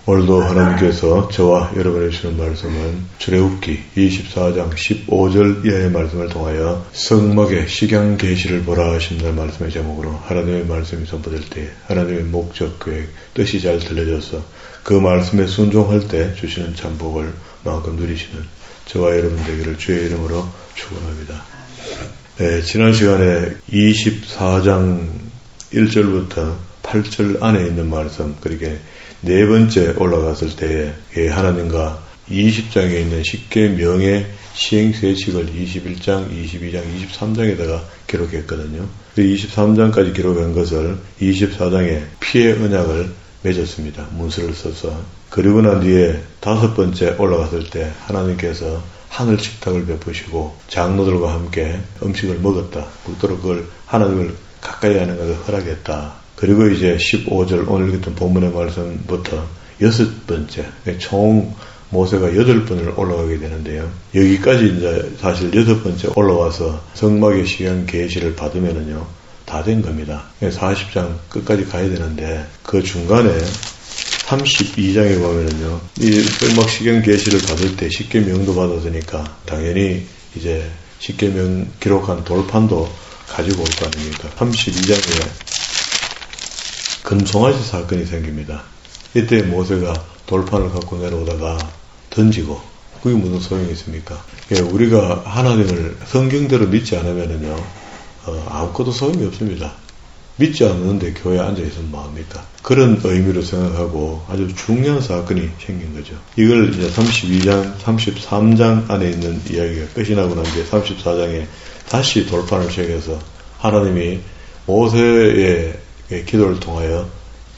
오늘도 하나님께서 저와 여러분에게 주시는 말씀은 출애굽기 24장 15절 이하의 말씀을 통하여 성막의 식양 계시를 보라 하신다는 말씀의 제목으로 하나님의 말씀이 선포될 때 하나님의 목적, 계획, 뜻이 잘 들려져서 그 말씀에 순종할 때 주시는 참복을 마음껏 누리시는 저와 여러분 되기를 주의 이름으로 축원합니다. 네, 지난 시간에 24장 1절부터 8절 안에 있는 말씀, 그렇게 네 번째 올라갔을 때에 하나님과 20장에 있는 십계명의 시행세칙을 21장, 22장, 23장에다가 기록했거든요. 그 23장까지 기록한 것을 24장에 피의 언약을 맺었습니다. 문서를 써서. 그리고 난 뒤에 다섯 번째 올라갔을 때 하나님께서 하늘 식탁을 베푸시고 장로들과 함께 음식을 먹었다. 먹도록 그걸 하나님을 가까이 하는 것을 허락했다. 그리고 이제 15절 오늘 읽었던 본문의 말씀부터 여섯 번째, 총 모세가 8번을 올라가게 되는데요. 여기까지 이제 사실 여섯 번째 올라와서 성막의 식양 계시를 받으면은요, 다 된 겁니다. 40장 끝까지 가야 되는데 그 중간에 32장에 보면은요, 이 성막 식양 계시를 받을 때 십계명도 받았으니까 당연히 이제 십계명 기록한 돌판도 가지고 올 거 아닙니까? 32장에 금송아지 사건이 생깁니다. 이때 모세가 돌판을 갖고 내려오다가 던지고, 그게 무슨 소용이 있습니까? 우리가 하나님을 성경대로 믿지 않으면은요, 아무것도 소용이 없습니다. 믿지 않는데 교회에 앉아있으면 뭐합니까? 그런 의미로 생각하고 아주 중요한 사건이 생긴 거죠. 이걸 이제 32장, 33장 안에 있는 이야기가 끝이 나고 난 뒤에 34장에 다시 돌판을 새겨서 하나님이 모세의 기도를 통하여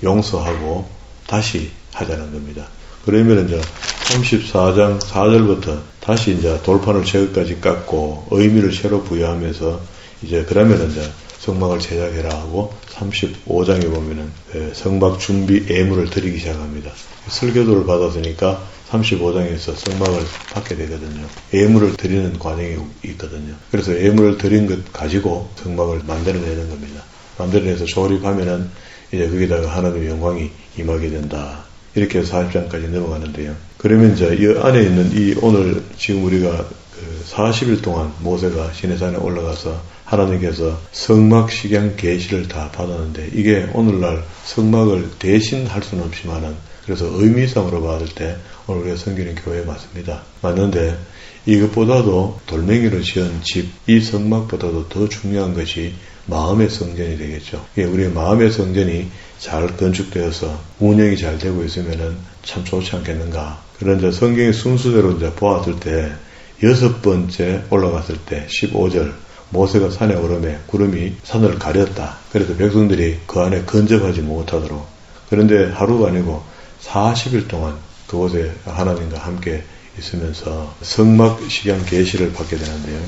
용서하고 다시 하자는 겁니다. 그러면 이제 34장 4절부터 다시 이제 돌판을 제거까지 깎고 의미를 새로 부여하면서 이제 그러면 이제 성막을 제작해라 하고 35장에 보면은 성막 준비 예물을 드리기 시작합니다. 설교도를 받았으니까 35장에서 성막을 받게 되거든요. 예물을 드리는 과정이 있거든요. 그래서 예물을 드린 것 가지고 성막을 만들어내는 겁니다. 만들어내서 조립하면은 이제 거기다가 하나님의 영광이 임하게 된다. 이렇게 해서 40장까지 넘어가는데요. 그러면 이제 이 안에 있는 이 오늘 지금 우리가 40일 동안 모세가 시내산에 올라가서 하나님께서 성막 식양 계시를 다 받았는데 이게 오늘날 성막을 대신할 수는 없지만은 그래서 의미상으로 봤을 때 오늘 우리가 섬기는 교회에 맞습니다. 맞는데 이것보다도 돌멩이로 지은 집, 이 성막보다도 더 중요한 것이 마음의 성전이 되겠죠. 우리의 마음의 성전이 잘 건축되어서 운영이 잘 되고 있으면은 참 좋지 않겠는가. 그런데 성경의 순수대로 이제 보았을 때 여섯 번째 올라갔을 때 15절 모세가 산에 오르매 구름이 산을 가렸다. 그래서 백성들이 그 안에 근접하지 못하도록. 그런데 하루가 아니고 40일 동안 그곳에 하나님과 함께 있으면서 성막 식양 계시를 받게 되는데요.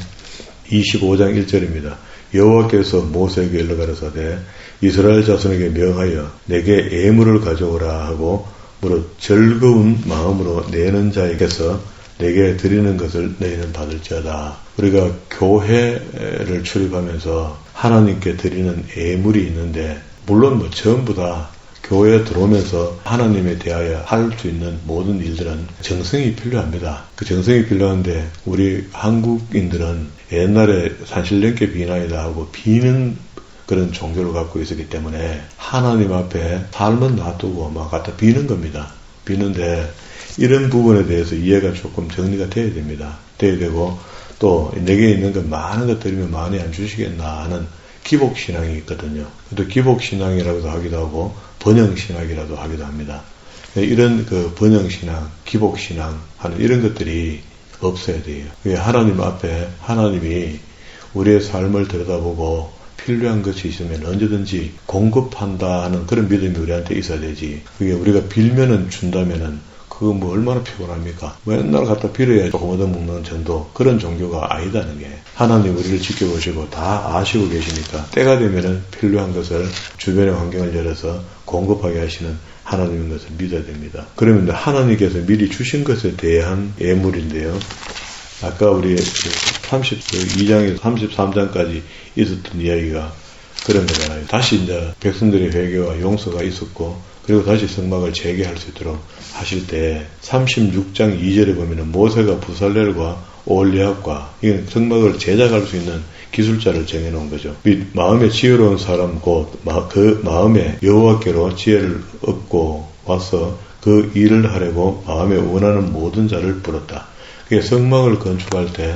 25장 1절입니다. 여호와께서 모세에게 일러 가라사대 이스라엘 자손에게 명하여 내게 예물을 가져오라 하고 무릇 즐거운 마음으로 내는 자에게서 내게 드리는 것을 너희는 받을지어다. 우리가 교회를 출입하면서 하나님께 드리는 예물이 있는데 물론 전부 다 교회에 들어오면서 하나님에 대하여 할 수 있는 모든 일들은 정성이 필요합니다. 그 정성이 필요한데 우리 한국인들은 옛날에 산신령께 비나이다 하고 비는 그런 종교를 갖고 있었기 때문에 하나님 앞에 삶은 놔두고 막 갖다 비는 겁니다. 비는데 이런 부분에 대해서 이해가 조금 정리가 돼야 됩니다. 돼야 되고 또 내게 있는 것 많은 것 드리면 많이 안 주시겠나 하는 기복신앙이 있거든요. 또 기복신앙이라고도 하기도 하고 번영신앙이라도 하기도 합니다. 이런 그 번영신앙, 기복신앙 하는 이런 것들이 없어야 돼요. 하나님 앞에 하나님이 우리의 삶을 들여다보고 필요한 것이 있으면 언제든지 공급한다 하는 그런 믿음이 우리한테 있어야 되지. 그게 우리가 빌면은 준다면은 그거 뭐 얼마나 피곤합니까? 맨날 갖다 빌어야 조금 얻어먹는 정도 그런 종교가 아니다는 게 하나님 우리를 지켜보시고 다 아시고 계시니까 때가 되면은 필요한 것을 주변의 환경을 열어서 공급하게 하시는 하나님인 것을 믿어야 됩니다. 그러면 하나님께서 미리 주신 것에 대한 예물인데요. 아까 우리 32장에서 33장까지 있었던 이야기가 그런 거잖아요. 다시 이제 백성들의 회개와 용서가 있었고 그리고 다시 성막을 재개할 수 있도록 하실 때 36장 2절에 보면은 모세가 부살렐과 오홀리압과 이건 성막을 제작할 수 있는 기술자를 정해놓은 거죠. 마음에 지혜로운 사람 곧 그 마음에 여호와께로 지혜를 얻고 와서 그 일을 하려고 마음에 원하는 모든 자를 불렀다. 그게 성막을 건축할 때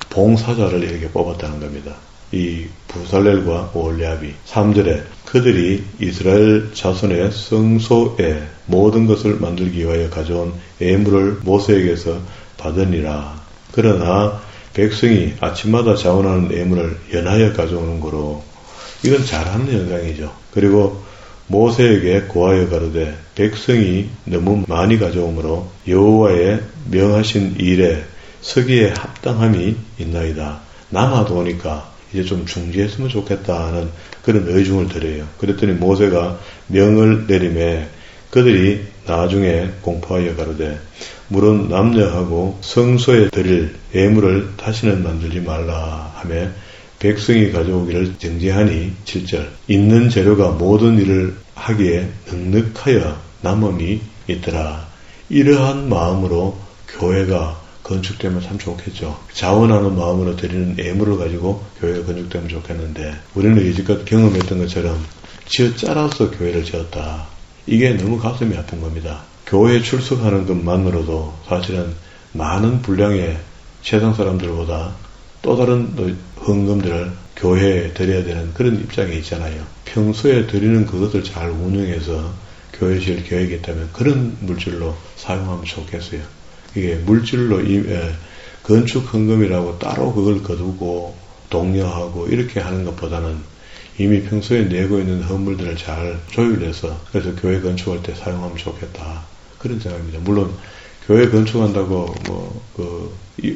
봉사자를 이렇게 뽑았다는 겁니다. 이 부살렐과 오홀리압이 3절에 그들이 이스라엘 자손의 성소에 모든 것을 만들기 위하여 가져온 예물을 모세에게서 받으니라. 그러나 백성이 아침마다 자원하는 예물을 연하여 가져오는 거로 이건 잘하는 현상이죠. 그리고 모세에게 고하여 가로되 백성이 너무 많이 가져오므로 여호와의 명하신 일에 서기에 합당함이 있나이다. 남아도 오니까 이제 좀 중지했으면 좋겠다 하는 그런 의중을 드려요. 그랬더니 모세가 명을 내림에 그들이 나중에 공포하여 가로되 물은 남녀하고 성소에 드릴 예물을 다시는 만들지 말라 하며 백성이 가져오기를 정죄하니 7절 있는 재료가 모든 일을 하기에 넉넉하여 남음이 있더라. 이러한 마음으로 교회가 건축되면 참 좋겠죠. 자원하는 마음으로 드리는 예물을 가지고 교회가 건축되면 좋겠는데 우리는 이제껏 경험했던 것처럼 지어 짜라서 교회를 지었다. 이게 너무 가슴이 아픈 겁니다. 교회에 출석하는 것만으로도 사실은 많은 분량의 세상 사람들보다 또 다른 헌금들을 교회에 드려야 되는 그런 입장에 있잖아요. 평소에 드리는 그것을 잘 운영해서 교회에 지을 계획이 있다면 그런 물질로 사용하면 좋겠어요. 이게 물질로 건축 헌금이라고 따로 그걸 거두고 독려하고 이렇게 하는 것보다는 이미 평소에 내고 있는 헌물들을 잘 조율해서 그래서 교회 건축할 때 사용하면 좋겠다. 그런 생각입니다. 물론 교회 건축한다고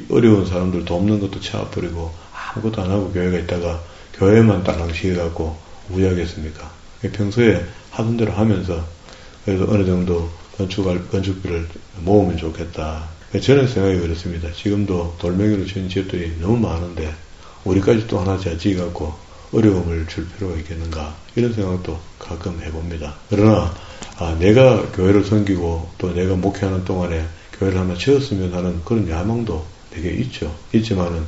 어려운 사람들 돕는 것도 채워버리고 아무것도 안 하고 교회가 있다가 교회만 딸랑시해갖고 우야겠습니까? 평소에 하던 대로 하면서 그래서 어느 정도 건축비를 모으면 좋겠다. 저는 생각이 그렇습니다. 지금도 돌멩이로 지은 집들이 너무 많은데 우리까지 또 하나 지어갖고 어려움을 줄 필요가 있겠는가 이런 생각도 가끔 해봅니다. 그러나 내가 교회를 섬기고 또 내가 목회하는 동안에 교회를 하나 지었으면 하는 그런 야망도 되게 있죠. 있지만은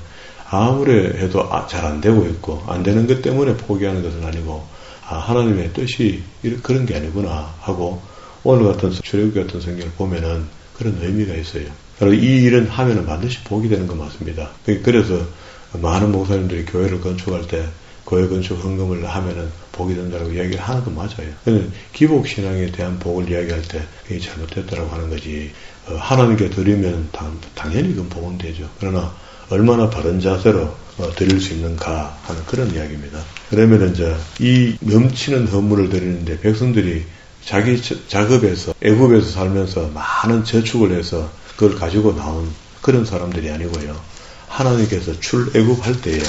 아무리 해도 잘 안 되고 있고 안 되는 것 때문에 포기하는 것은 아니고 하나님의 뜻이 그런 게 아니구나 하고 오늘 같은 출애굽기 같은 성경을 보면은 그런 의미가 있어요. 그리고 이 일은 하면은 반드시 복이 되는 거 맞습니다. 그래서 많은 목사님들이 교회를 건축할 때 교회 건축 헌금을 하면은 복이 된다고 이야기를 하는 건 맞아요. 기복 신앙에 대한 복을 이야기할 때 그게 잘못됐다라고 하는 거지. 하나님께 드리면 당연히 그건 복은 되죠. 그러나 얼마나 바른 자세로 드릴 수 있는가 하는 그런 이야기입니다. 그러면 이제 이 넘치는 헌물을 드리는데 백성들이 자기 작업에서 애굽에서 살면서 많은 저축을 해서 그걸 가지고 나온 그런 사람들이 아니고요. 하나님께서 출애굽할 때에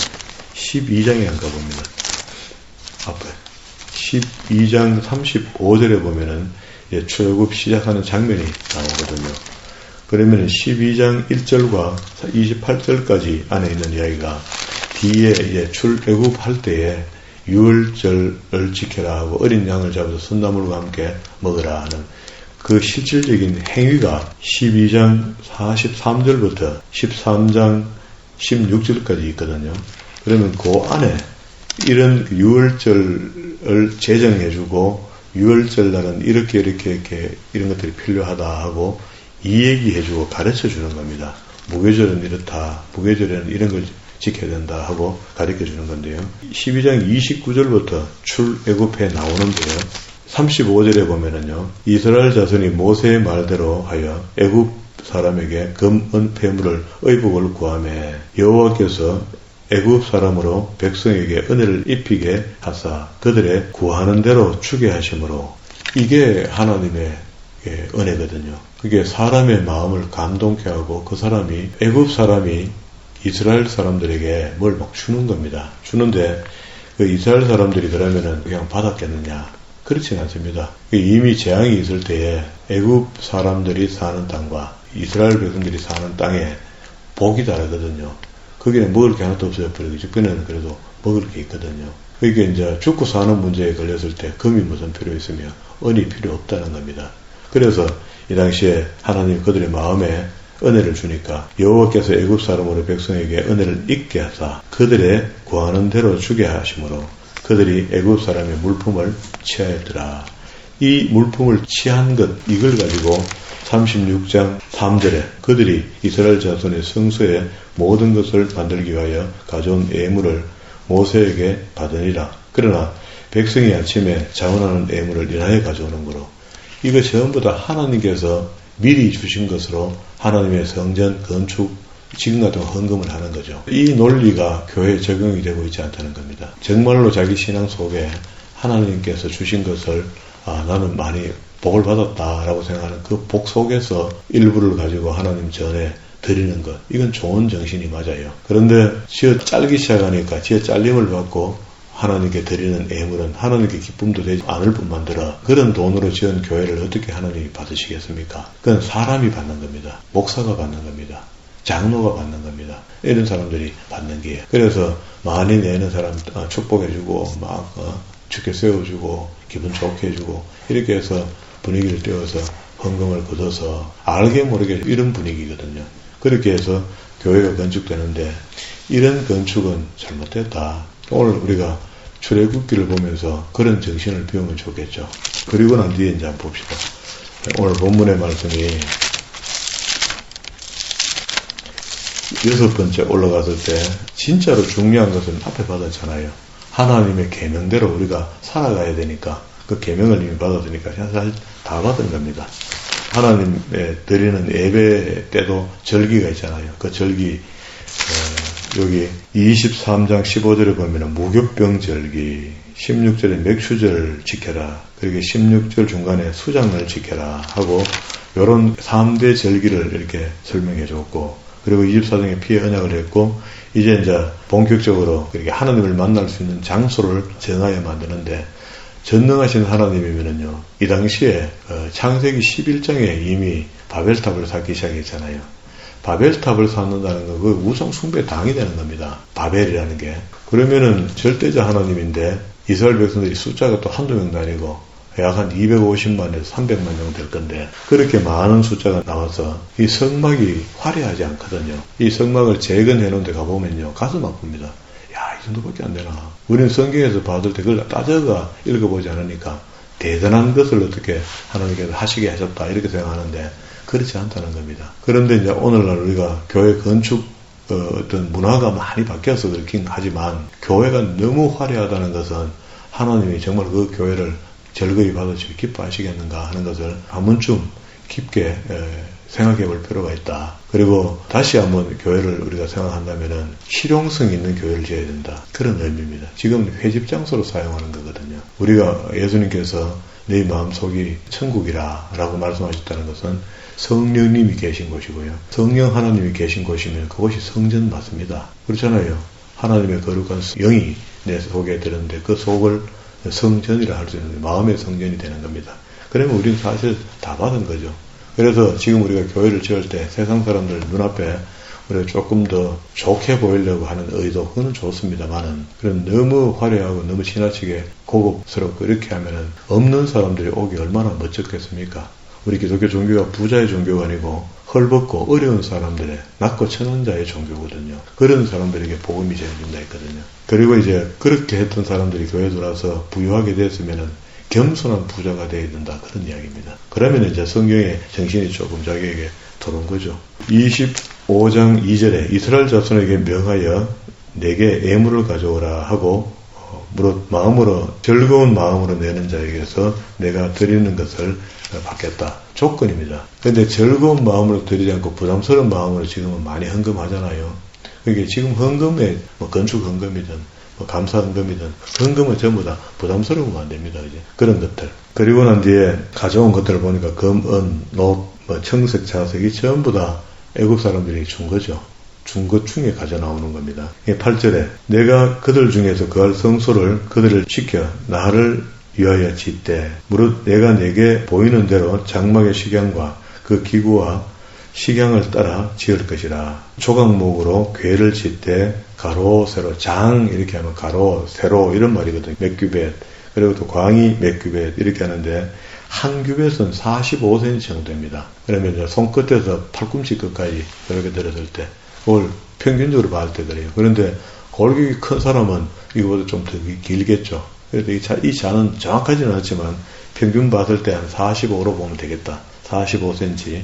12장에 안 가봅니다. 앞에 12장 35절에 보면은 출애굽 시작하는 장면이 나오거든요. 그러면 12장 1절과 28절까지 안에 있는 이야기가 뒤에 출애굽할 때에 유월절을 지켜라 하고 어린 양을 잡아서 순나물과 함께 먹으라 하는 그 실질적인 행위가 12장 43절부터 13장 16절까지 있거든요. 그러면 그 안에 이런 유월절을 제정해주고 유월절날은 이렇게 이런 것들이 필요하다 하고 이 얘기해주고 가르쳐주는 겁니다. 무교절은 이렇다. 무교절에는 이런 걸 지켜야 된다 하고 가르쳐주는 건데요. 12장 29절부터 출애굽해 나오는데요. 35절에 보면은요. 이스라엘 자손이 모세의 말대로 하여 애굽 사람에게 금, 은, 폐물을 의복을 구하며 여호와께서 애굽 사람으로 백성에게 은혜를 입히게 하사 그들의 구하는 대로 주게 하심으로 이게 하나님의 은혜거든요. 그게 사람의 마음을 감동케 하고 그 사람이 애굽 사람이 이스라엘 사람들에게 뭘 막 주는 겁니다. 주는데 그 이스라엘 사람들이 그러면은 그냥 받았겠느냐? 그렇지는 않습니다. 이미 재앙이 있을 때에 애굽 사람들이 사는 땅과 이스라엘 백성들이 사는 땅에 복이 다르거든요. 거기는 먹을 게 하나도 없어요. 그거는 그래도 먹을 게 있거든요. 그게 이제 죽고 사는 문제에 걸렸을 때 금이 무슨 필요 있으며 은이 필요 없다는 겁니다. 그래서 이 당시에 하나님 그들의 마음에 은혜를 주니까 여호와께서 애굽 사람으로 백성에게 은혜를 잊게 하사 그들의 구하는 대로 주게 하심으로 그들이 애굽 사람의 물품을 취하였더라. 이 물품을 취한 것, 이걸 가지고 36장 3절에 그들이 이스라엘 자손의 성소에 모든 것을 만들기 위하여 가져온 예물을 모세에게 받으니라. 그러나 백성이 아침에 자원하는 예물을 인하여 가져오는 거로 이거 전부 다 하나님께서 미리 주신 것으로 하나님의 성전 건축 지금 같은 헌금을 하는 거죠. 이 논리가 교회에 적용이 되고 있지 않다는 겁니다. 정말로 자기 신앙 속에 하나님께서 주신 것을 나는 많이 복을 받았다라고 생각하는 그 복 속에서 일부를 가지고 하나님 전에 드리는 것, 이건 좋은 정신이 맞아요. 그런데 지어 짤기 시작하니까 지어 잘림을 받고 하나님께 드리는 예물은 하나님께 기쁨도 되지 않을 뿐만더러 그런 돈으로 지은 교회를 어떻게 하나님이 받으시겠습니까? 그건 사람이 받는 겁니다. 목사가 받는 겁니다. 장로가 받는 겁니다. 이런 사람들이 받는 게예요. 그래서 많이 내는 사람 축복해주고 죽게 세워주고 기분 좋게 해주고 이렇게 해서 분위기를 띄워서 헌금을 걷어서 알게 모르게 이런 분위기거든요. 그렇게 해서 교회가 건축되는데 이런 건축은 잘못됐다. 오늘 우리가 출애굽기를 보면서 그런 정신을 배우면 좋겠죠. 그리고 난 뒤에 이제 한번 봅시다. 오늘 본문의 말씀이 6번째 올라갔을 때 진짜로 중요한 것은 앞에 받았잖아요. 하나님의 계명대로 우리가 살아가야 되니까 그 계명을 이미 받았으니까 사실 다 받은 겁니다. 하나님에 드리는 예배 때도 절기가 있잖아요. 그 절기 여기 23장 15절에 보면 무교병 절기, 16절에 맥추절 지켜라, 그리고 16절 중간에 수장을 지켜라 하고 이런 3대 절기를 이렇게 설명해 줬고, 그리고 24장에 피해 언약을 했고, 이제 본격적으로 이렇게 하나님을 만날 수 있는 장소를 정하여 만드는데, 전능하신 하나님이면은요, 이 당시에 창세기 11장에 이미 바벨탑을 쌓기 시작했잖아요. 바벨탑을 쌓는다는 건 그 우상 숭배 당이 되는 겁니다. 바벨이라는 게. 그러면은 절대자 하나님인데 이스라엘 백성들이 숫자가 또 한두 명도 아니고 약 한 250만에서 300만 정도 될 건데 그렇게 많은 숫자가 나와서 이 성막이 화려하지 않거든요. 이 성막을 재건해 놓은 데 가보면요, 가슴 아픕니다. 야, 이 정도밖에 안 되나. 우리는 성경에서 받을 때 그걸 따져가 읽어보지 않으니까 대단한 것을 어떻게 하나님께서 하시게 하셨다 이렇게 생각하는데 그렇지 않다는 겁니다. 그런데 이제 오늘날 우리가 교회 건축 어떤 문화가 많이 바뀌어서 그렇긴 하지만 교회가 너무 화려하다는 것은 하나님이 정말 그 교회를 절거히 받으시고 기뻐하시겠는가 하는 것을 한 번쯤 깊게 생각해 볼 필요가 있다. 그리고 다시 한번 교회를 우리가 생각한다면은 실용성 있는 교회를 지어야 된다. 그런 의미입니다. 지금 회집 장소로 사용하는 거거든요. 우리가 예수님께서 네 마음속이 천국이라 라고 말씀하셨다는 것은 성령님이 계신 곳이고요. 성령 하나님이 계신 곳이면 그곳이 성전 맞습니다. 그렇잖아요. 하나님의 거룩한 영이 내 속에 들었는데 그 속을 성전이라 할 수 있는데 마음의 성전이 되는 겁니다. 그러면 우리는 사실 다 받은 거죠. 그래서 지금 우리가 교회를 지을 때 세상 사람들 눈앞에 우리가 조금 더 좋게 보이려고 하는 의도, 그건 좋습니다만은, 그런 너무 화려하고 너무 지나치게 고급스럽고 이렇게 하면은 없는 사람들이 오기 얼마나 멋졌겠습니까? 우리 기독교 종교가 부자의 종교가 아니고 헐벗고 어려운 사람들의 낮고 천한 자의 종교거든요. 그런 사람들에게 복음이 전해진다 했거든요. 그리고 이제 그렇게 했던 사람들이 교회에 들어와서 부유하게 됐으면은 겸손한 부자가 되어야 된다, 그런 이야기입니다. 그러면 이제 성경의 정신이 조금 자기에게 들어온 거죠. 25장 2절에 이스라엘 자손에게 명하여 내게 예물을 가져오라 하고 무릇 마음으로 즐거운 마음으로 내는 자에게서 내가 드리는 것을 받겠다. 조건입니다. 그런데 즐거운 마음으로 드리지 않고 부담스러운 마음으로 지금은 많이 헌금하잖아요. 그게 지금 헌금에 건축 헌금이든 감사 헌금이든 헌금은 전부 다 부담스러우면 안 됩니다. 이제 그런 것들. 그리고 난 뒤에 가져온 것들을 보니까 금, 은, 녹, 청색, 자색이 전부 다 애국 사람들이 준 거죠. 준 것 중에 가져 나오는 겁니다. 8절에 내가 그들 중에서 그할 성소를 그들을 지켜 나를 위하여 짓되 무릇 내가 내게 보이는 대로 장막의 식양과 그 기구와 식양을 따라 지을 것이라. 조각목으로 궤를 짓되 가로 세로 장 이렇게 하면 가로 세로 이런 말이거든요. 몇 규벳 그리고 또 광이 몇 규벳 이렇게 하는데 한 규벳은 45cm 정도 됩니다. 그러면 이제 손끝에서 팔꿈치 끝까지 이렇게 들었을 때 그걸 평균적으로 봤을 때 그래요. 그런데 골격이 큰 사람은 이거보다 좀 더 길겠죠. 그래서 이 자는 정확하지는 않지만 평균 봤을 때 한 45로 보면 되겠다. 45cm.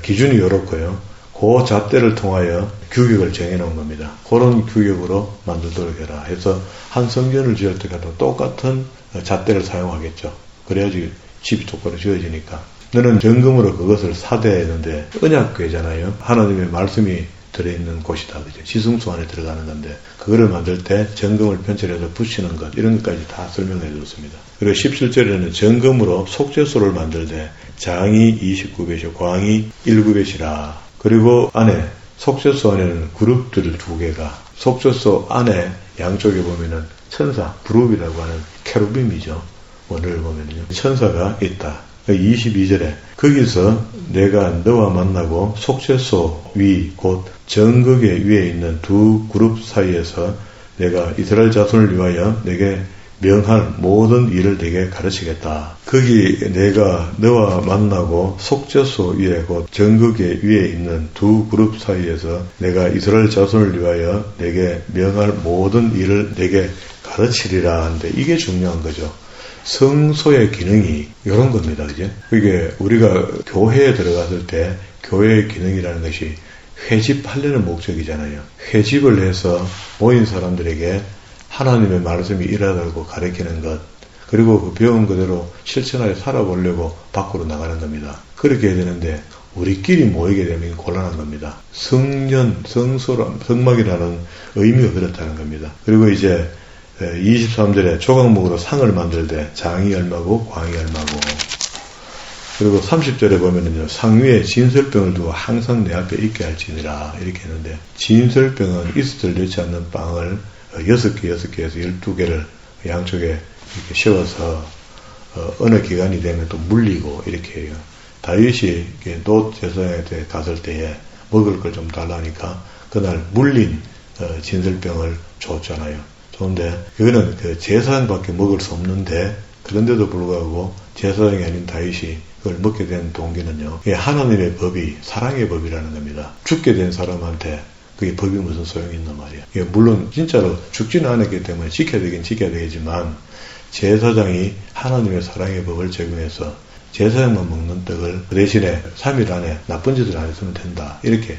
기준이 이렇고요. 그 잣대를 통하여 규격을 정해놓은 겁니다. 그런 규격으로 만들도록 해라. 해서 한 성전을 지을 때도 똑같은 잣대를 사용하겠죠. 그래야지 집이 똑바로 지어지니까. 너는 정금으로 그것을 사대했는데 언약궤잖아요. 하나님의 말씀이 들어있는 곳이다. 그죠? 지승수 안에 들어가는 건데 그거를 만들 때 정금을 편철해서 붙이는 것 이런 것까지 다 설명해 줬습니다. 그리고 17절에는 정금으로 속죄소를 만들되 장이 29배시요 광이 1규벳이라. 그리고 안에 속죄소 안에는 그룹들 2개가 속죄소 안에 양쪽에 보면은 천사 그룹이라고 하는 케루빔이죠. 원을 보면은요. 천사가 있다. 22절에 거기서 내가 너와 만나고 속죄소 위 곧 정극의 위에 있는 두 그룹 사이에서 내가 이스라엘 자손을 위하여 내게 명할 모든 일을 내게 가르치겠다. 거기 내가 너와 만나고 속죄소 위에 곧 정극의 위에 있는 두 그룹 사이에서 내가 이스라엘 자손을 위하여 내게 명할 모든 일을 내게 가르치리라 하는데 이게 중요한 거죠. 성소의 기능이 이런 겁니다. 그죠? 이게 우리가 교회에 들어갔을 때 교회의 기능이라는 것이 회집하려는 목적이잖아요. 회집을 해서 모인 사람들에게 하나님의 말씀이 이라고 가르치는 것, 그리고 그 배운 그대로 실천하여 살아보려고 밖으로 나가는 겁니다. 그렇게 해야 되는데 우리끼리 모이게 되면 곤란한 겁니다. 성전, 성막이라는 의미가 그렇다는 겁니다. 그리고 이제 23절에 조각목으로 상을 만들되 장이 얼마고 광이 얼마고. 그리고 30절에 보면은요, 상 위에 진설병을 두어 항상 내 앞에 있게 할지니라 이렇게 했는데, 진설병은 이스트를 넣지 않는 빵을 6개에서 12개를 양쪽에 이렇게 씌워서 어느 기간이 되면 또 물리고 이렇게 해요. 다윗이 놋 제사에 갔을 때에 먹을 걸 좀 달라니까 그날 물린 진설병을 줬잖아요. 좋은데 이거는 그 제사장밖에 먹을 수 없는데, 그런데도 불구하고 제사장이 아닌 다윗이 그걸 먹게 된 동기는요, 하나님의 법이 사랑의 법이라는 겁니다. 죽게 된 사람한테 그게 법이 무슨 소용이 있단 말이에요. 물론 진짜로 죽지는 않았기 때문에 지켜야 되긴 지켜야 되겠지만, 제사장이 하나님의 사랑의 법을 적용해서 제사장만 먹는 떡을 그 대신에 3일 안에 나쁜 짓을 안 했으면 된다 이렇게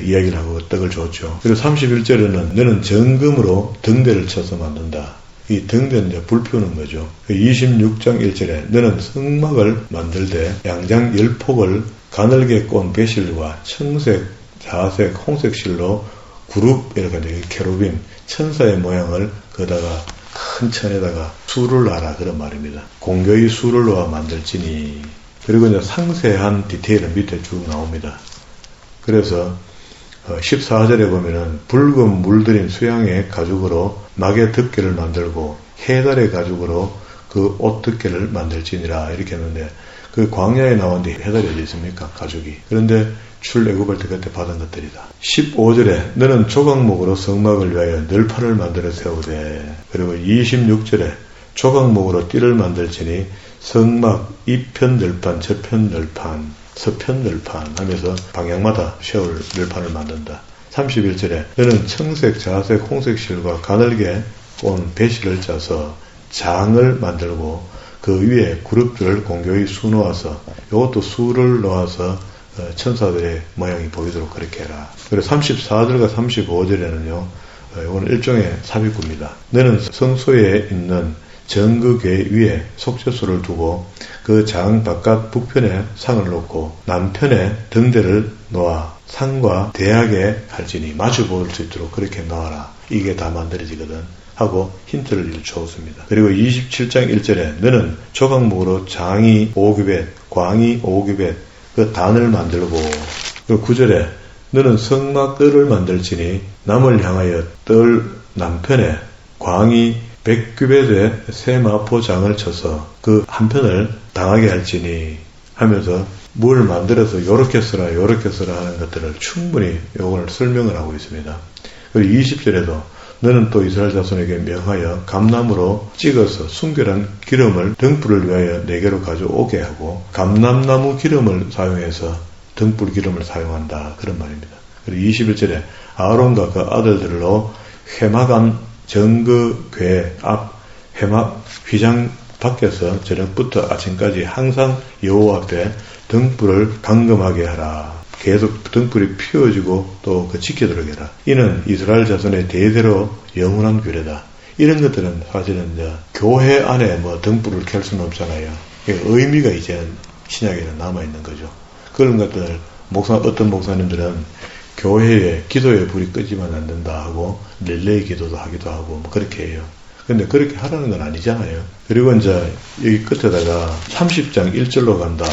이야기를 하고 떡을 줬죠. 그리고 31절에는 너는 정금으로 등대를 쳐서 만든다. 이 등대는 이제 불 피우는 거죠. 26장 1절에 너는 성막을 만들되 양장 10폭을 가늘게 꼰 배실과 청색, 자색, 홍색 실로 그룹 이렇게 케루빔 천사의 모양을 거다가 큰 천에다가 수를 놔라 그런 말입니다. 공교의 수를 놓아 만들지니. 그리고 이제 상세한 디테일은 밑에 쭉 나옵니다. 그래서 14절에 보면은 붉은 물들인 수양의 가죽으로 막의 덮개를 만들고 해달의 가죽으로 그 옷 덮개를 만들지니라 이렇게 했는데, 그 광야에 나오는데 해달이 어디 있습니까? 가죽이. 그런데 출애굽할 때 그때 받은 것들이다. 15절에 너는 조각목으로 성막을 위하여 널판을 만들어 세우되. 그리고 26절에 조각목으로 띠를 만들지니 성막 이편 널판 저편 널판 서편 널판 하면서 방향마다 세울 널판을 만든다. 31절에 너는 청색, 자색, 홍색 실과 가늘게 꼰 배실을 짜서 장을 만들고 그 위에 그룹들을 공교히 수 놓아서, 이것도 수를 놓아서 천사들의 모양이 보이도록 그렇게 해라. 그리고 34절과 35절에는요, 이건 일종의 삽입구입니다. 너는 성소에 있는 정극의 위에 속죄소를 두고 그 장 바깥 북편에 상을 놓고 남편에 등대를 놓아 상과 대하게 할지니 마주 볼 수 있도록 그렇게 놓아라. 이게 다 만들어지거든 하고 힌트를 주었습니다. 그리고 27장 1절에 너는 조각목으로 장이 5규벳, 광이 5규벳 그 단을 만들고, 그리고 9절에 너는 성막 뜰을 만들지니 남을 향하여 뜰 남편에 광이 100규벳의 새 마포장을 쳐서 그 한편을 당하게 할지니 하면서 뭘 만들어서 요렇게 쓰라 요렇게 쓰라 하는 것들을 충분히 요걸 설명을 하고 있습니다. 그리고 20절에도 너는 또 이스라엘 자손에게 명하여 감나무로 찍어서 순결한 기름을 등불을 위하여 내게로 가져오게 하고 감람나무 기름을 사용해서 등불 기름을 사용한다. 그런 말입니다. 그리고 21절에 아론과 그 아들들로 회막안 정거궤 앞 회막 휘장 밖에서 저녁부터 아침까지 항상 여호와 앞에 등불을 감금하게 하라. 계속 등불이 피워지고 또 그 지키도록 해라. 이는 이스라엘 자손의 대대로 영원한 규례다. 이런 것들은 사실은 이제 교회 안에 뭐 등불을 켤 수는 없잖아요. 의미가 이제 신약에는 남아있는 거죠. 그런 것들 어떤 목사님들은 교회에 기도에 불이 끄지만 안 된다 하고 릴레이 기도도 하기도 하고 뭐 그렇게 해요. 근데 그렇게 하라는 건 아니잖아요. 그리고 이제 여기 끝에다가 30장 1절로 간다.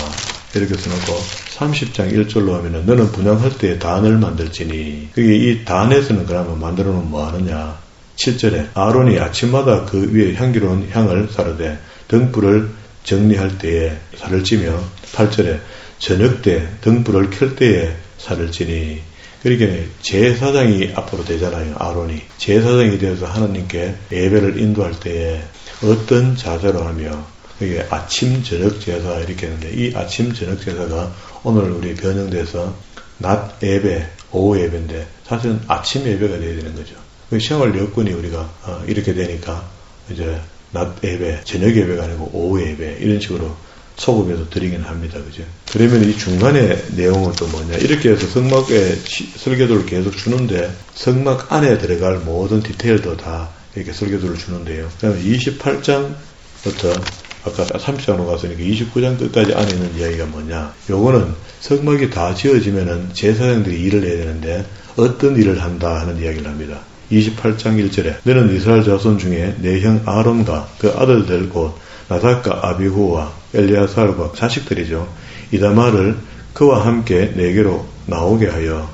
이렇게 써놓고 30장 1절로 하면은 너는 분향할 때에 단을 만들지니 그게 이 단에서는 그러면 만들어 놓으면 뭐 하느냐. 7절에 아론이 아침마다 그 위에 향기로운 향을 사르되 등불을 정리할 때에 살을 찌며 8절에 저녁 때 등불을 켤 때에 살을 찌니 그렇게 제사장이 앞으로 되잖아요. 아론이 제사장이 되어서 하나님께 예배를 인도할 때에 어떤 자세로 하며 이게 아침 저녁 제사 이렇게 했는데 이 아침 저녁 제사가 오늘 우리 변형돼서 낮 예배 오후 예배인데 사실은 아침 예배가 돼야 되는 거죠. 시험할 여건이 우리가 이렇게 되니까 이제 낮 예배 저녁 예배가 아니고 오후 예배 이런 식으로 소급해서 드리긴 합니다. 그죠? 그러면 이 중간에 내용은 또 뭐냐. 이렇게 해서 성막에 설계도를 계속 주는데 성막 안에 들어갈 모든 디테일도 다 이렇게 설계도를 주는데요. 그다음에 28장부터 아까 30장으로 갔으니까 29장 끝까지 안에 있는 이야기가 뭐냐. 요거는 성막이 다 지어지면은 제사장들이 일을 해야 되는데 어떤 일을 한다 하는 이야기를 합니다. 28장 1절에 너는 이스라엘 자손 중에 내 형 아론과 그 아들들 곧 나답과 아비후와 엘리아살과 자식들이죠. 이다말을 그와 함께 내게로 나오게 하여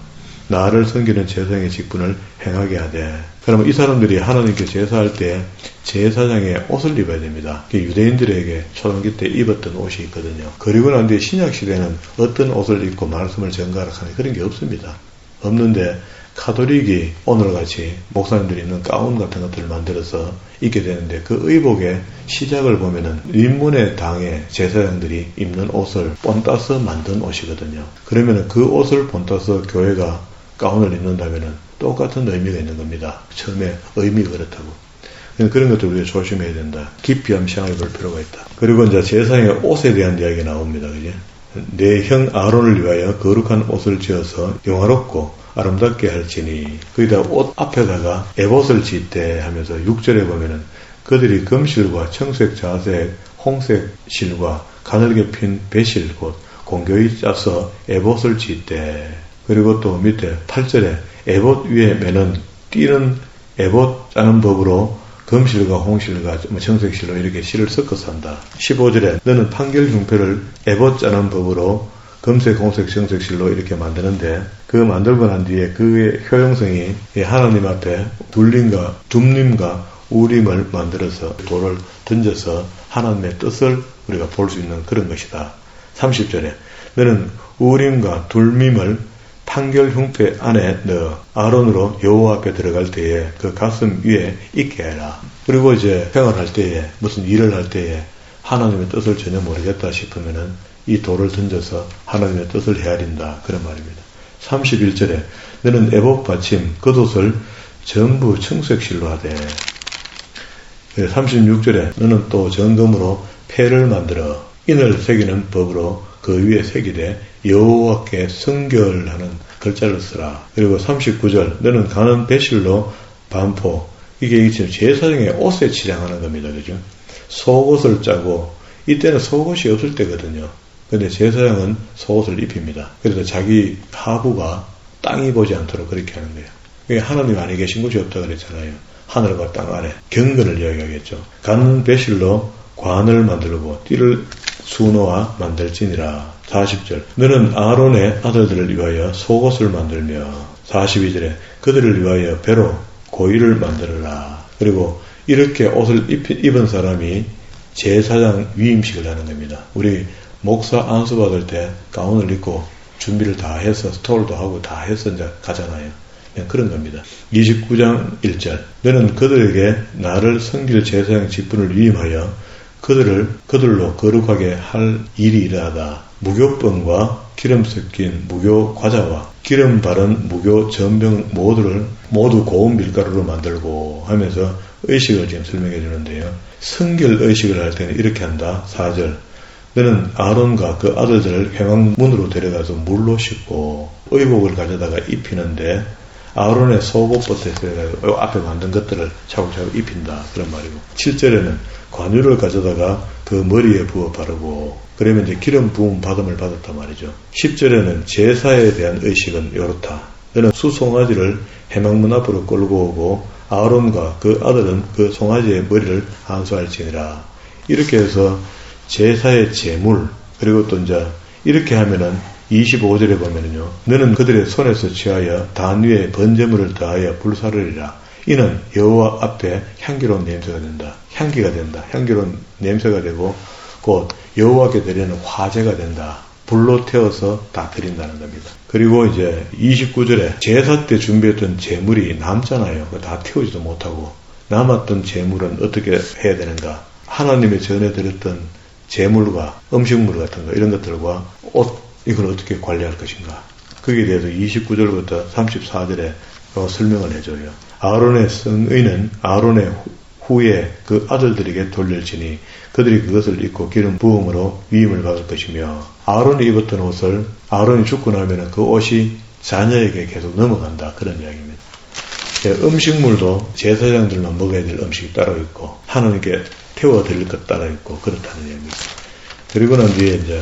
나를 섬기는 제사장의 직분을 행하게 하되. 그러면 이 사람들이 하나님께 제사할 때 제사장의 옷을 입어야 됩니다. 유대인들에게 초등기 때 입었던 옷이 있거든요. 그리고 난 뒤에 신약시대는 어떤 옷을 입고 말씀을 전가하는 그런 게 없습니다. 없는데 카톨릭이 오늘같이 목사님들이 입는 가운 같은 것들을 만들어서 입게 되는데 그 의복의 시작을 보면은 림몬의 당의 제사장들이 입는 옷을 본따서 만든 옷이거든요. 그러면은 그 옷을 본따서 교회가 가운을 입는다면은 똑같은 의미가 있는 겁니다. 처음에 의미가 그렇다고. 그런 것들 우리가 조심해야 된다. 깊이 암시해 볼 필요가 있다. 그리고 이제 제사장의 옷에 대한 이야기가 나옵니다. 그지? 내 형 아론을 위하여 거룩한 옷을 지어서 영화롭고 아름답게 할지니 거기다 옷 앞에다가 에봇을 짓대 하면서 6절에 보면은 그들이 금실과 청색, 자색, 홍색 실과 가늘게 핀 배실 곧 공교히 짜서 에봇을 짓대. 그리고 또 밑에 8절에 에봇 위에 매는 띠는 에봇 짜는 법으로 금실과 홍실과 청색실로 이렇게 실을 섞어서 한다. 15절에 너는 판결 흉패를 에봇 짜는 법으로 금색, 홍색, 청색실로 이렇게 만드는데 그 만들고 난 뒤에 그의 효용성이 하나님 앞에 둠림과 우림을 만들어서 돌을 던져서 하나님의 뜻을 우리가 볼 수 있는 그런 것이다. 30절에 너는 우림과 둘밈을 판결 흉패 안에 넣어 아론으로 여호와 앞에 들어갈 때에 그 가슴 위에 있게 해라. 그리고 이제 생활할 때에 무슨 일을 할 때에 하나님의 뜻을 전혀 모르겠다 싶으면은 이 돌을 던져서 하나님의 뜻을 헤아린다. 그런 말입니다. 31절에 너는 에봇 받침 겉옷을 전부 청색실로 하되. 36절에 너는 또 정금으로 패를 만들어 인을 새기는 법으로 그 위에 새기되 여호와께 성결하는 글자를 쓰라. 그리고 39절 너는 가는 배실로 반포 이게 지금 제사장의 옷에 칠하는 겁니다. 그죠? 속옷을 짜고 이때는 속옷이 없을 때거든요. 근데 제사장은 속옷을 입힙니다. 그래서 자기 하부가 땅이 보지 않도록 그렇게 하는 거예요. 이게 하나님 안에 계신 곳이 없다 그랬잖아요. 하늘과 땅 안에 경건을 이야기하겠죠. 가는 배실로 관을 만들고 띠를 수놓아 만들지니라. 40절 너는 아론의 아들들을 위하여 속옷을 만들며 42절에 그들을 위하여 배로 고이를 만들어라. 그리고 이렇게 옷을 입은 사람이 제사장 위임식을 하는 겁니다. 우리 목사 안수 받을 때 가운을 입고 준비를 다 해서 스톨도 하고 다 해서 이제 가잖아요. 그런 겁니다. 29장 1절. 너는 그들에게 나를 섬길 제사장 직분을 위임하여 그들로 거룩하게 할 일이 이러하다. 무교병과 기름 섞인 무교 과자와 기름 바른 무교 전병 모두 고운 밀가루로 만들고 하면서 의식을 지금 설명해 주는데요. 성결 의식을 할 때는 이렇게 한다. 4절. 너는 아론과 그 아들들을 회막문으로 데려가서 물로 씻고 의복을 가져다가 입히는데 아론의 속옷부터 해서 앞에 만든 것들을 차곡차곡 입힌다. 그런 말이고. 7절에는 관유를 가져다가 그 머리에 부어 바르고 그러면 이제 기름 부음 받음을 받았단 말이죠. 10절에는 제사에 대한 의식은 이렇다. 너는 수송아지를 회막문 앞으로 끌고 오고 아론과 그 아들은 그 송아지의 머리를 안수할지니라. 이렇게 해서 제사의 제물 그리고 또 이제 이렇게 하면은 25절에 보면은요. 너는 그들의 손에서 취하여 단 위에 번제물을 더하여 불사르리라. 이는 여호와 앞에 향기로운 냄새가 된다. 향기가 된다. 향기로운 냄새가 되고 곧 여호와께 드리는 화제가 된다. 불로 태워서 다 드린다는 겁니다. 그리고 이제 29절에 제사 때 준비했던 제물이 남잖아요. 다 태우지도 못하고 남았던 제물은 어떻게 해야 되는가? 하나님의 전에 드렸던 제물과 음식물 같은 거 이런 것들과 옷 이걸 어떻게 관리할 것인가? 거기에 대해서 29절부터 34절에 설명을 해줘요. 아론의 성의는 아론의 후에 그 아들들에게 돌릴지니 그들이 그것을 입고 기름 부음으로 위임을 받을 것이며 아론이 입었던 옷을 아론이 죽고 나면 그 옷이 자녀에게 계속 넘어간다. 그런 이야기입니다. 음식물도 제사장들만 먹어야 될 음식이 따로 있고 하나님께 태워 드릴 것 따로 있고 그렇다는 이야기입니다. 그리고 난 뒤에 이제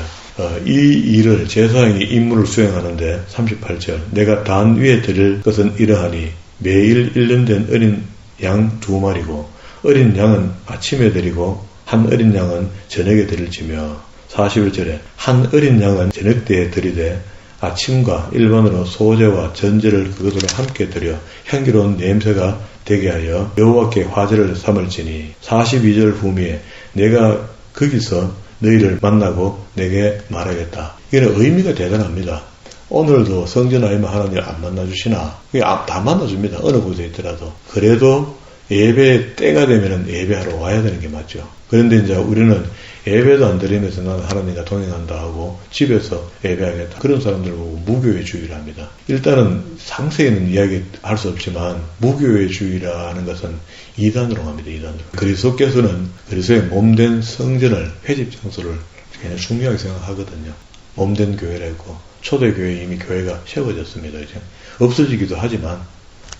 이 일을 제사장이 임무를 수행하는데 38절 내가 단 위에 드릴 것은 이러하니 매일 1년 된 어린 양 2마리고 어린 양은 아침에 드리고 한 어린 양은 저녁에 드릴지며 41절에 한 어린 양은 저녁 때에 드리되 아침과 일반으로 소제와 전제를 그것으로 함께 드려 향기로운 냄새가 되게 하여 여호와께 화제를 삼을지니 42절 후미에 내가 거기서 너희를 만나고 내게 말하겠다. 이는 의미가 대단합니다. 오늘도 성전 아니면 하나님을 안 만나주시나? 다 만나줍니다. 어느 곳에 있더라도. 그래도 예배의 때가 되면 예배하러 와야 되는 게 맞죠. 그런데 이제 우리는 예배도 안 드리면서 나는 하나님과 동행한다 하고 집에서 예배하겠다. 그런 사람들 보고 무교회주의를 합니다. 일단은 상세히는 이야기할 수 없지만 무교회주의라는 것은 이단으로 합니다. 이단으로. 그리스도께서는 그리스도의 몸된 성전을 회집 장소를 굉장히 중요하게 생각하거든요. 몸된 교회라고 초대교회 이미 교회가 세워졌습니다. 이제 없어지기도 하지만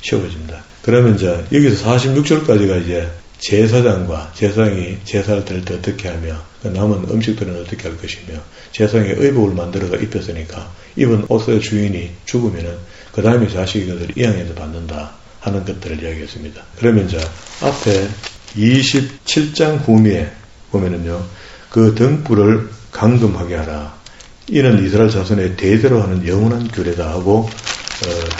세워집니다. 그러면 이제 여기서 46절까지가 이제 제사장과 제사장이 제사를 드릴 때 어떻게 하며 남은 음식들은 어떻게 할 것이며 제사장의 의복을 만들어가 입혔으니까 입은 옷의 주인이 죽으면은 그 다음에 자식이 그들을 이양해서 받는다 하는 것들을 이야기했습니다. 그러면 이제 앞에 27장 후미에 보면은요 그 등불을 감금하게 하라. 이는 이스라엘 자손의 대대로 하는 영원한 규례다 하고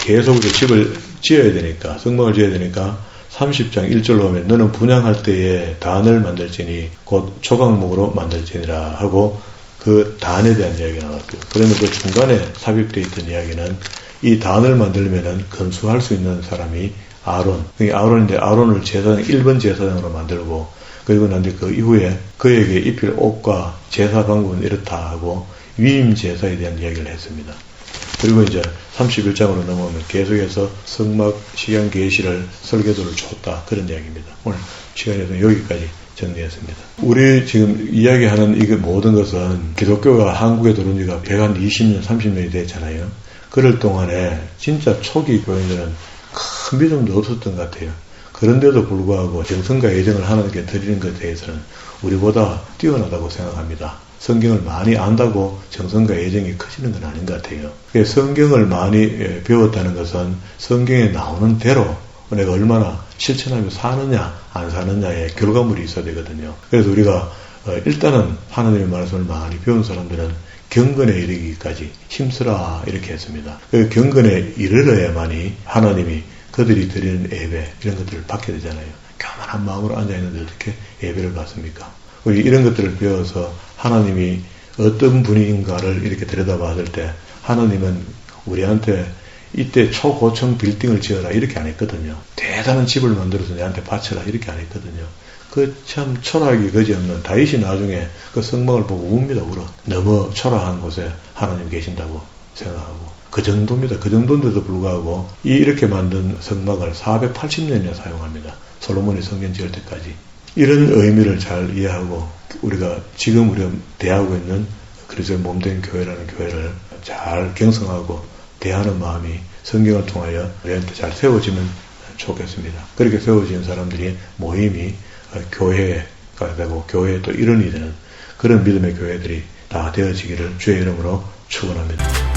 계속 집을 지어야 되니까 성막을 지어야 되니까 30장 1절로 하면 너는 분향할 때에 단을 만들지니 곧 조각목으로 만들지니라 하고 그 단에 대한 이야기가 나왔고요. 그러면 그 중간에 삽입되어 있던 이야기는 이 단을 만들면은 건수할 수 있는 사람이 아론. 아론인데 아론을 제사장 1번 제사장으로 만들고 그리고 난 뒤 그 이후에 그에게 입힐 옷과 제사 방법은 이렇다 하고 위임 제사에 대한 이야기를 했습니다. 그리고 이제 31장으로 넘어오면 계속해서 성막 시간 계시를 설계도를 줬다. 그런 이야기입니다. 오늘 시간에서 여기까지 정리했습니다. 우리 지금 이야기하는 이 모든 것은 기독교가 한국에 들어온 지가 120년, 30년이 됐잖아요. 그럴 동안에 진짜 초기 교인들은 큰 믿음도 없었던 것 같아요. 그런데도 불구하고 정성과 애정을 하나님께 드리는 것에 대해서는 우리보다 뛰어나다고 생각합니다. 성경을 많이 안다고 정성과 애정이 커지는 건 아닌 것 같아요. 성경을 많이 배웠다는 것은 성경에 나오는 대로 내가 얼마나 실천하며 사느냐 안 사느냐의 결과물이 있어야 되거든요. 그래서 우리가 일단은 하나님의 말씀을 많이 배운 사람들은 경건에 이르기까지 힘쓰라 이렇게 했습니다. 그 경건에 이르러야만이 하나님이 그들이 드리는 예배 이런 것들을 받게 되잖아요. 교만한 마음으로 앉아있는데 어떻게 예배를 받습니까? 우리 이런 것들을 배워서 하나님이 어떤 분인가를 이렇게 들여다봤을 때 하나님은 우리한테 이때 초고층 빌딩을 지어라 이렇게 안 했거든요. 대단한 집을 만들어서 내한테 바쳐라 이렇게 안 했거든요. 그 참 초라하기 그지없는 다윗이 나중에 그 성막을 보고 웁니다. 울어. 너무 초라한 곳에 하나님 계신다고 생각하고 그 정도입니다. 그 정도인데도 불구하고 이렇게 만든 성막을 480년이나 사용합니다. 솔로몬이 성전 지을 때까지. 이런 의미를 잘 이해하고 우리가 지금 우리가 대하고 있는 그리스도의 몸된 교회라는 교회를 잘 경성하고 대하는 마음이 성경을 통하여 우리한테 잘 세워지면 좋겠습니다. 그렇게 세워진 사람들이 모임이 교회가 되고 교회의 또 일원이 되는 그런 믿음의 교회들이 다 되어지기를 주의 이름으로 축원합니다.